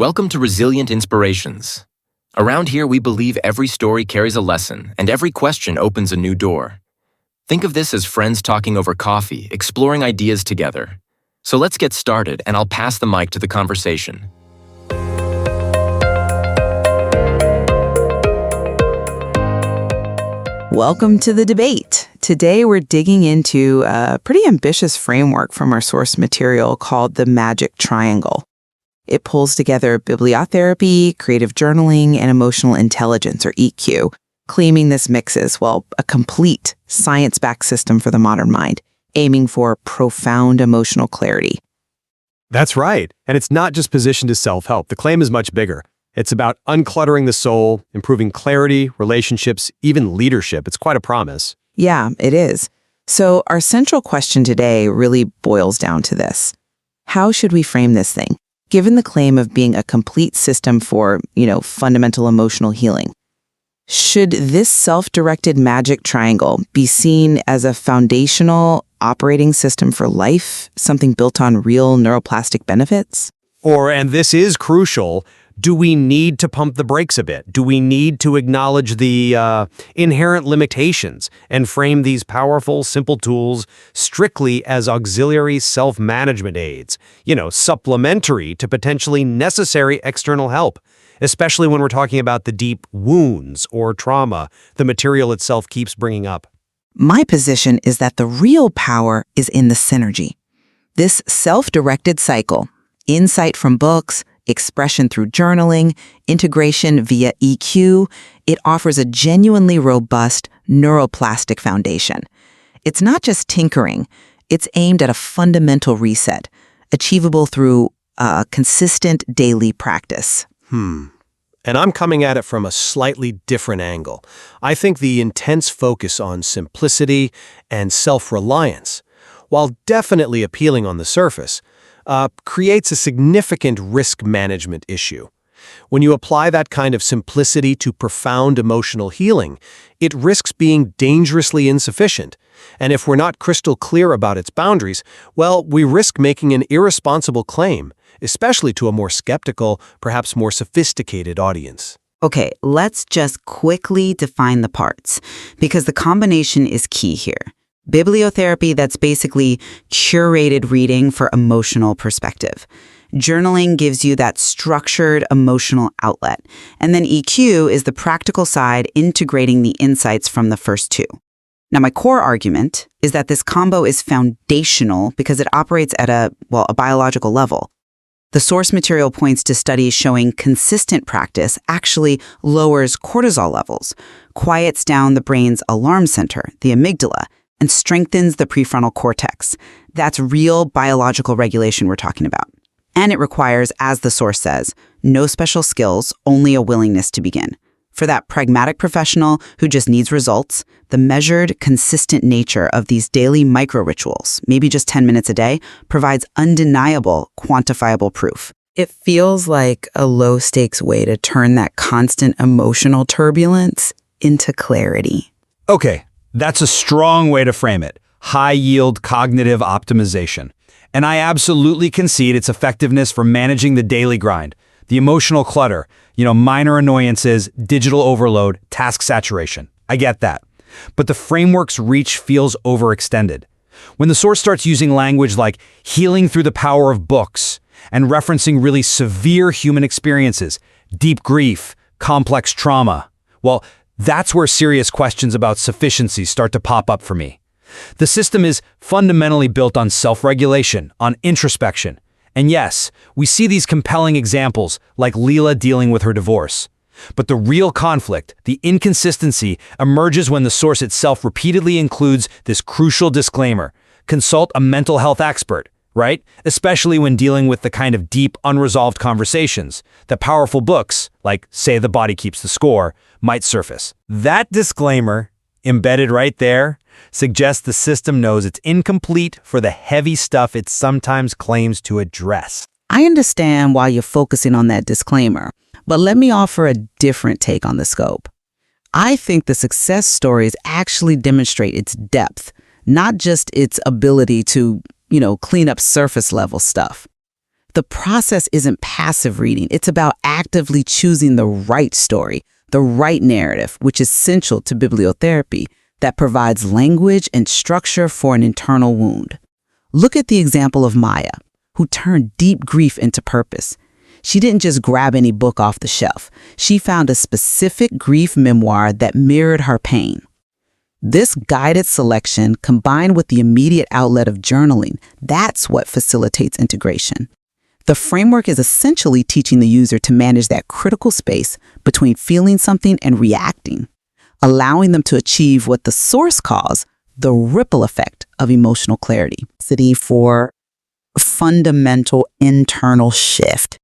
Welcome to Resilient Inspirations. Around here, we believe every story carries a lesson and every question opens a new door. Think of this as friends talking over coffee, exploring ideas together. So let's get started, and I'll pass the mic to the conversation. Welcome to the debate. Today we're digging into a pretty ambitious framework from our source material called the Magic Triangle. It pulls together bibliotherapy, creative journaling, and emotional intelligence, or EQ, claiming this mixes, a complete science-backed system for the modern mind, aiming for profound emotional clarity. That's right. And it's not just positioned as self-help. The claim is much bigger. It's about uncluttering the soul, improving clarity, relationships, even leadership. It's quite a promise. Yeah, it is. So our central question today really boils down to this. How should we frame this thing? Given the claim of being a complete system for, fundamental emotional healing, should this self-directed magic triangle be seen as a foundational operating system for life, something built on real neuroplastic benefits? And this is crucial, do we need to pump the brakes a bit? Do we need to acknowledge the inherent limitations and frame these powerful, simple tools strictly as auxiliary self-management aids, supplementary to potentially necessary external help, especially when we're talking about the deep wounds or trauma the material itself keeps bringing up? My position is that the real power is in the synergy. This self-directed cycle, insight from books, expression through journaling, integration via EQ, it offers a genuinely robust neuroplastic foundation. It's not just tinkering, it's aimed at a fundamental reset, achievable through consistent daily practice. And I'm coming at it from a slightly different angle. I think the intense focus on simplicity and self-reliance, while definitely appealing on the surface, creates a significant risk management issue. When you apply that kind of simplicity to profound emotional healing, it risks being dangerously insufficient. And if we're not crystal clear about its boundaries, we risk making an irresponsible claim, especially to a more skeptical, perhaps more sophisticated audience. Okay, let's just quickly define the parts, because the combination is key here. Bibliotherapy, that's basically curated reading for emotional perspective. Journaling gives you that structured emotional outlet. And then EQ is the practical side, integrating the insights from the first two. Now, my core argument is that this combo is foundational because it operates at a biological level. The source material points to studies showing consistent practice actually lowers cortisol levels, quiets down the brain's alarm center, the amygdala, and strengthens the prefrontal cortex. That's real biological regulation we're talking about. And it requires, as the source says, no special skills, only a willingness to begin. For that pragmatic professional who just needs results, the measured, consistent nature of these daily micro-rituals, maybe just 10 minutes a day, provides undeniable, quantifiable proof. It feels like a low-stakes way to turn that constant emotional turbulence into clarity. Okay. That's a strong way to frame it. High-yield cognitive optimization. And I absolutely concede its effectiveness for managing the daily grind, the emotional clutter, minor annoyances, digital overload, task saturation. I get that. But the framework's reach feels overextended. When the source starts using language like healing through the power of books and referencing really severe human experiences, deep grief, complex trauma, that's where serious questions about sufficiency start to pop up for me. The system is fundamentally built on self-regulation, on introspection. And yes, we see these compelling examples like Leela dealing with her divorce. But the real conflict, the inconsistency, emerges when the source itself repeatedly includes this crucial disclaimer: consult a mental health expert, right? Especially when dealing with the kind of deep, unresolved conversations that powerful books, like Say the Body Keeps the Score, might surface. That disclaimer, embedded right there, suggests the system knows it's incomplete for the heavy stuff it sometimes claims to address. I understand why you're focusing on that disclaimer, but let me offer a different take on the scope. I think the success stories actually demonstrate its depth, not just its ability to, clean up surface level stuff. The process isn't passive reading. It's about actively choosing the right story, the right narrative, which is essential to bibliotherapy that provides language and structure for an internal wound. Look at the example of Maya, who turned deep grief into purpose. She didn't just grab any book off the shelf. She found a specific grief memoir that mirrored her pain. This guided selection, combined with the immediate outlet of journaling, that's what facilitates integration. The framework is essentially teaching the user to manage that critical space between feeling something and reacting, allowing them to achieve what the source calls the ripple effect of emotional clarity. For fundamental internal shift.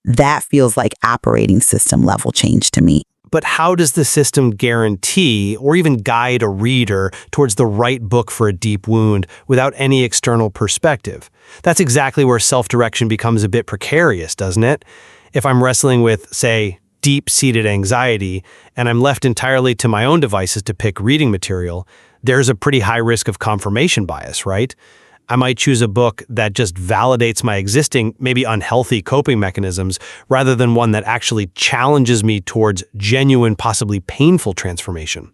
That feels like operating system level change to me. But how does the system guarantee or even guide a reader towards the right book for a deep wound without any external perspective? That's exactly where self-direction becomes a bit precarious, doesn't it? If I'm wrestling with, say, deep-seated anxiety, and I'm left entirely to my own devices to pick reading material, there's a pretty high risk of confirmation bias, right? I might choose a book that just validates my existing, maybe unhealthy coping mechanisms, rather than one that actually challenges me towards genuine, possibly painful transformation.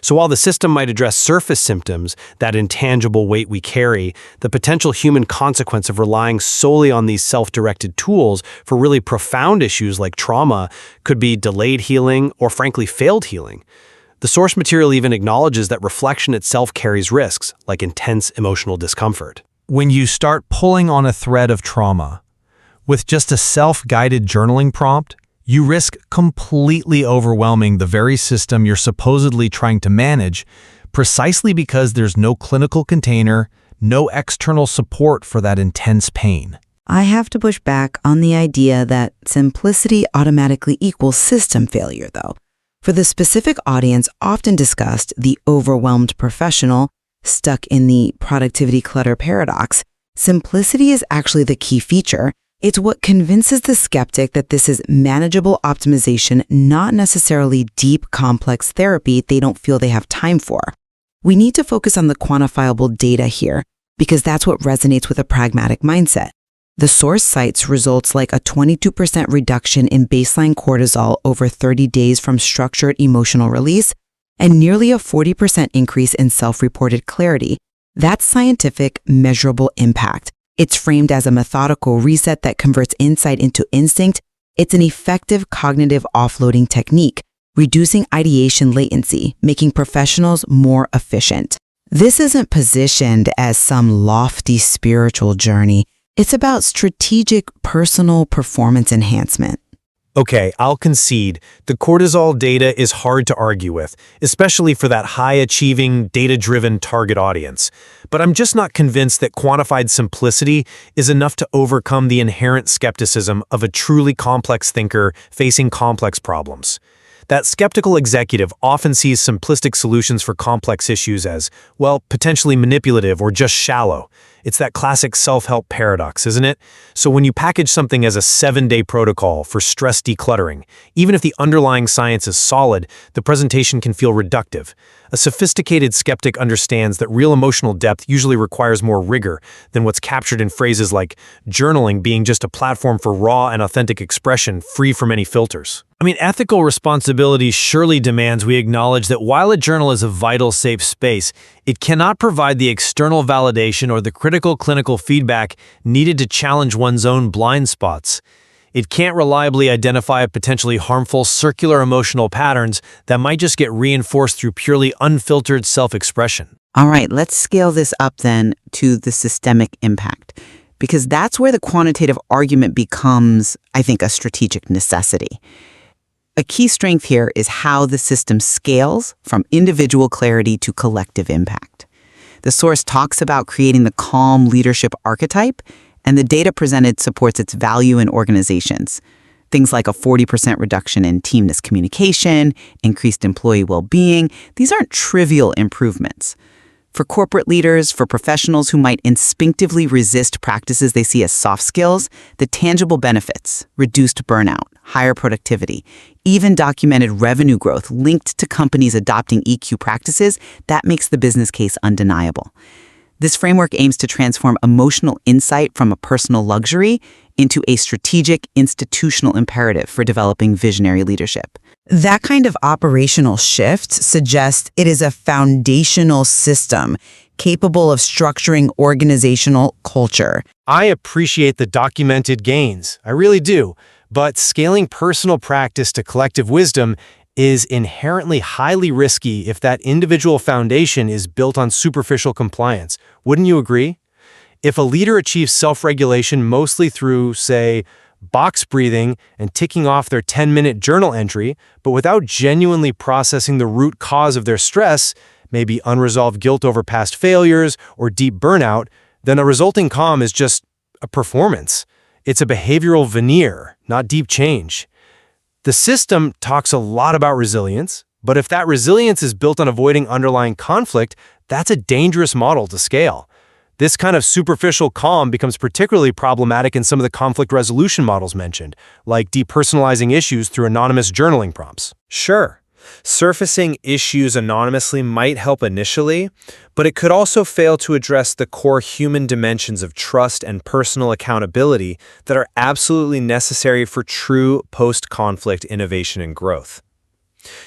So while the system might address surface symptoms, that intangible weight we carry, the potential human consequence of relying solely on these self-directed tools for really profound issues like trauma could be delayed healing or frankly failed healing. The source material even acknowledges that reflection itself carries risks, like intense emotional discomfort. When you start pulling on a thread of trauma, with just a self-guided journaling prompt, you risk completely overwhelming the very system you're supposedly trying to manage, precisely because there's no clinical container, no external support for that intense pain. I have to push back on the idea that simplicity automatically equals system failure, though. For the specific audience often discussed, the overwhelmed professional stuck in the productivity clutter paradox, simplicity is actually the key feature. It's what convinces the skeptic that this is manageable optimization, not necessarily deep, complex therapy they don't feel they have time for. We need to focus on the quantifiable data here, because that's what resonates with a pragmatic mindset. The source cites results like a 22% reduction in baseline cortisol over 30 days from structured emotional release and nearly a 40% increase in self-reported clarity. That's scientific, measurable impact. It's framed as a methodical reset that converts insight into instinct. It's an effective cognitive offloading technique, reducing ideation latency, making professionals more efficient. This isn't positioned as some lofty spiritual journey. It's about strategic personal performance enhancement. Okay, I'll concede, the cortisol data is hard to argue with, especially for that high-achieving, data-driven target audience. But I'm just not convinced that quantified simplicity is enough to overcome the inherent skepticism of a truly complex thinker facing complex problems. That skeptical executive often sees simplistic solutions for complex issues as, well, potentially manipulative or just shallow. It's that classic self-help paradox, isn't it? So when you package something as a 7-day protocol for stress decluttering, even if the underlying science is solid, the presentation can feel reductive. A sophisticated skeptic understands that real emotional depth usually requires more rigor than what's captured in phrases like journaling being just a platform for raw and authentic expression free from any filters. I mean, ethical responsibility surely demands we acknowledge that while a journal is a vital, safe space, it cannot provide the external validation or the critical clinical feedback needed to challenge one's own blind spots. It can't reliably identify potentially harmful circular emotional patterns that might just get reinforced through purely unfiltered self-expression. All right, let's scale this up then to the systemic impact, because that's where the quantitative argument becomes, I think, a strategic necessity. A key strength here is how the system scales from individual clarity to collective impact. The source talks about creating the calm leadership archetype, and the data presented supports its value in organizations. Things like a 40% reduction in team miscommunication, increased employee well-being, these aren't trivial improvements. For corporate leaders, for professionals who might instinctively resist practices they see as soft skills, the tangible benefits, reduced burnout, higher productivity, even documented revenue growth linked to companies adopting EQ practices, that makes the business case undeniable. This framework aims to transform emotional insight from a personal luxury into a strategic institutional imperative for developing visionary leadership. That kind of operational shift suggests it is a foundational system capable of structuring organizational culture. I appreciate the documented gains, I really do, but scaling personal practice to collective wisdom is inherently highly risky if that individual foundation is built on superficial compliance. Wouldn't you agree? If a leader achieves self-regulation mostly through, say, box breathing and ticking off their 10-minute journal entry, but without genuinely processing the root cause of their stress, maybe unresolved guilt over past failures or deep burnout, then the resulting calm is just a performance. It's a behavioral veneer, not deep change. The system talks a lot about resilience, but if that resilience is built on avoiding underlying conflict, that's a dangerous model to scale. This kind of superficial calm becomes particularly problematic in some of the conflict resolution models mentioned, like depersonalizing issues through anonymous journaling prompts. Sure, surfacing issues anonymously might help initially, but it could also fail to address the core human dimensions of trust and personal accountability that are absolutely necessary for true post-conflict innovation and growth.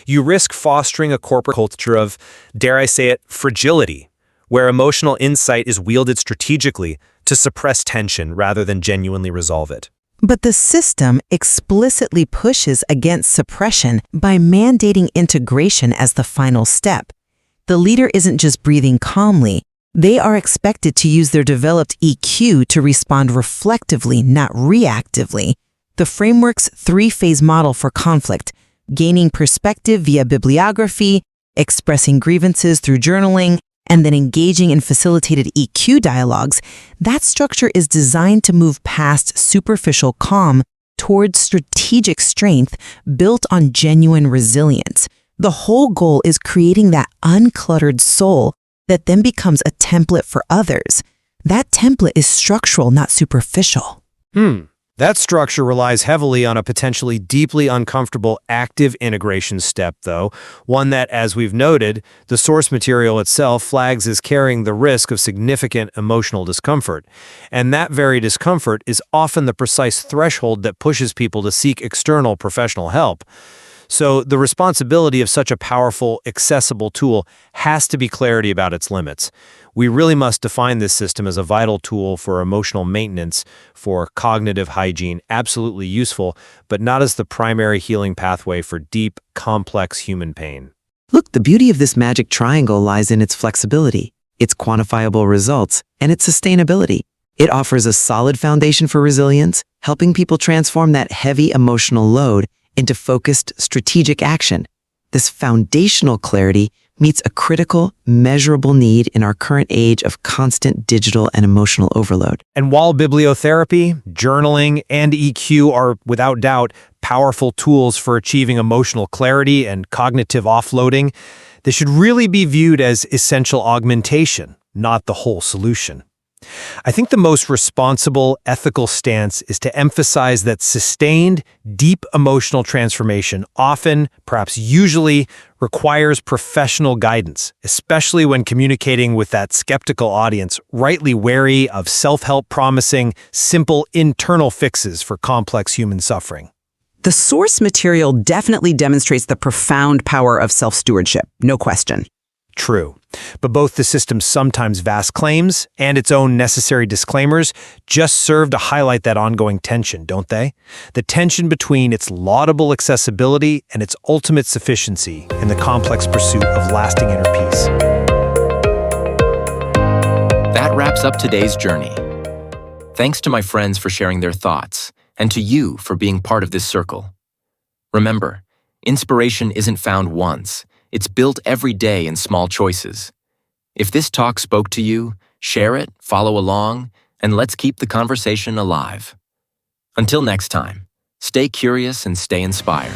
You risk fostering a corporate culture of, dare I say it, fragility, where emotional insight is wielded strategically to suppress tension rather than genuinely resolve it. But the system explicitly pushes against suppression by mandating integration as the final step. The leader isn't just breathing calmly. They are expected to use their developed EQ to respond reflectively, not reactively. The framework's three-phase model for conflict, gaining perspective via bibliography, expressing grievances through journaling, and then engaging in facilitated EQ dialogues, that structure is designed to move past superficial calm towards strategic strength built on genuine resilience. The whole goal is creating that uncluttered soul that then becomes a template for others. That template is structural, not superficial. That structure relies heavily on a potentially deeply uncomfortable active integration step, though, one that, as we've noted, the source material itself flags as carrying the risk of significant emotional discomfort. And that very discomfort is often the precise threshold that pushes people to seek external professional help. So the responsibility of such a powerful, accessible tool has to be clarity about its limits. We really must define this system as a vital tool for emotional maintenance, for cognitive hygiene, absolutely useful, but not as the primary healing pathway for deep, complex human pain. Look, the beauty of this magic triangle lies in its flexibility, its quantifiable results, and its sustainability. It offers a solid foundation for resilience, helping people transform that heavy emotional load into focused, strategic action. This foundational clarity meets a critical, measurable need in our current age of constant digital and emotional overload. And while bibliotherapy, journaling, and EQ are, without doubt, powerful tools for achieving emotional clarity and cognitive offloading, they should really be viewed as essential augmentation, not the whole solution. I think the most responsible, ethical stance is to emphasize that sustained, deep emotional transformation often, perhaps usually, requires professional guidance, especially when communicating with that skeptical audience, rightly wary of self-help promising simple internal fixes for complex human suffering. The source material definitely demonstrates the profound power of self-stewardship, no question. True. But both the system's sometimes vast claims and its own necessary disclaimers just serve to highlight that ongoing tension, don't they? The tension between its laudable accessibility and its ultimate sufficiency in the complex pursuit of lasting inner peace. That wraps up today's journey. Thanks to my friends for sharing their thoughts, and to you for being part of this circle. Remember, inspiration isn't found once. It's built every day in small choices. If this talk spoke to you, share it, follow along, and let's keep the conversation alive. Until next time, stay curious and stay inspired.